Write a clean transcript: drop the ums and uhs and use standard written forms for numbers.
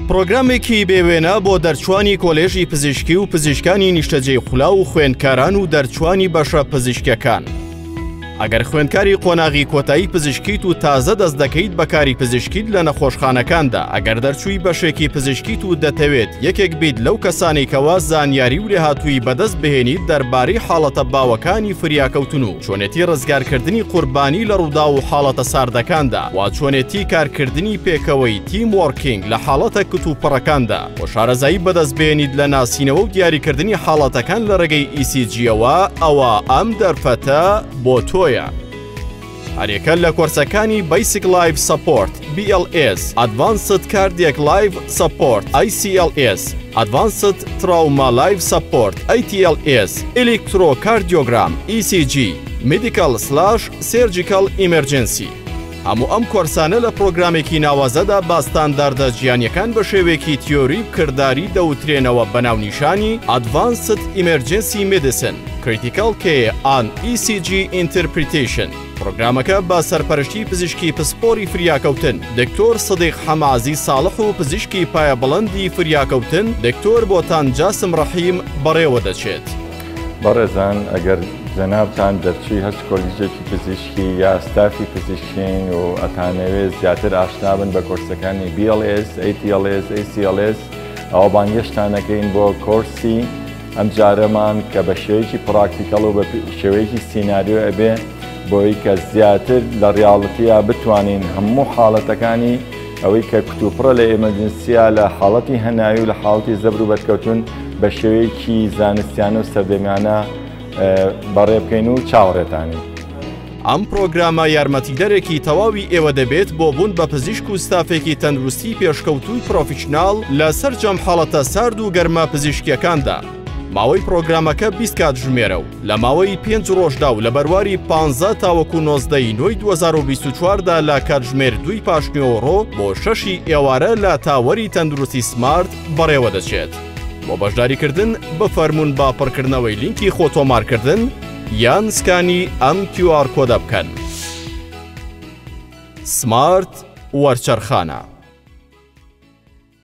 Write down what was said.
پرۆگرامێکی بێوێنە بۆ دەرچوانی کۆلێژی پزیشکی و پزیشکانی نیشتەجێی خولا و خوێندکاران و دەرچوانی بەشە پزیشکیەکان. ئەگەر خوێندکاری قۆناغی کۆتایی پزیشکیت و تازە دەست دەکەیت بەکاری پزیشکیت لە نەخۆشخانەکاندا، ئەگەر دەرچووی بەشێکی پزیشکیت و دەتەوێت یەکێک بیت لەو کەسانی کەوا زانیاری و لێهاتووی بەدەست بهێنیت دەربارەی حاڵەتە باوەکانی فریاکەوتن و چۆنێتی ڕزگارکردنی قوربانی لە ڕوودا و حاڵەتە ساردەکاندا، وا چۆنێتی کارکردنی پێکەوەی تیم وۆرکینگ لە حاڵەتە کتوپڕەکاندا، بۆ شارەزایی بەدەست بهێنیت لە ناسینەوە و دیاریکردنی حاڵەتەکان لە ڕێگەی ECG-ەوە، ئەوە ئەم دەرفەتە بۆ تۆ. هەرێکە لە کۆرسەکانی Basic Life Support BLS، Advanced Cardiac Life Support ICLS، Advanced Trauma Life Support ATLS، Electrocardiogram ECG، Medical/Surgical Emergency. هەموو ئەم کۆرسانە لە پرۆگرامێکی ناوازەدا با ستانداردە ژیانیەکان بە شێوەیەکی تیۆری و کردداری دەوترێنەوە بەناونیشانی Advanced Emergency Medicine، Critical Care and ECG Interpretation. پرۆگرامەکە بە سەرپەرشتی پزیشکی پسپۆری فریاکەوتن دکتۆر سەدیق حەمازی ساڵح و پزیشکی پایە بڵندی فریاکەوتن دکتۆر بۆتان جاسم ڕەحیم بەڕێوە دەچێت. بەڕێزان، ئەگەر جەنابتان دەرچووی هەچ کۆلیژێکی پزیشکی یا ستافی پزیشکین و ئەتانەوێت زیاتر ئاشنا بن بە کۆرسەکانی BLS، ATLS، ACLS، ئەوە بانگەشتانەکەین بۆ کۆرسی ئەم جارەمان کە بە شێوەیەکی پراکتیکەڵ و بە شێوەیەکی سیناریۆ ئەبێ بۆی کە زیاتر لە ڕیاڵەتیە بتوانین هەموو حاڵەتەکانی ئەوەی کە کتوپڕە لە ئێمەرجنسیە لە حاڵەتی هەناوی و لە حاڵەتی زەبر و بەرکەوتون بە شێوەیەکی زانستیانە و سەردەمیانە بەڕێ بکەین و چاوەڕێتانی. ئەم پرۆگرامە یارمەتیدەرێکی تەواوی ئێوە دەبێت بۆ بوون بە پزیشک و ستافێکی تەندروستی پێشکەوتووی پرۆفیشناڵ لە سەرجەم حاڵەتە سارد و گەرمە پزیشکیەکاندا. ماوەی پرۆگرامەکە 20 کات ژمێرە و لە ماوەی 5 ڕۆژدا و لە بەرواری 15 تاوەکو 19 نۆی 2024دا لە کاتژمێر 2 پاشنیۆڕۆ بۆ 6 ئێوارە لە تاوەری تەندروستی سمارت بەڕێوە دەچێت. بۆ بەشداریکردن بفەرمونون با پڕکردنەوەی لینکی خۆتۆمارکردن یان سکانی ئەم QR کۆدە بکەن. سمارت وەرچەرخانە.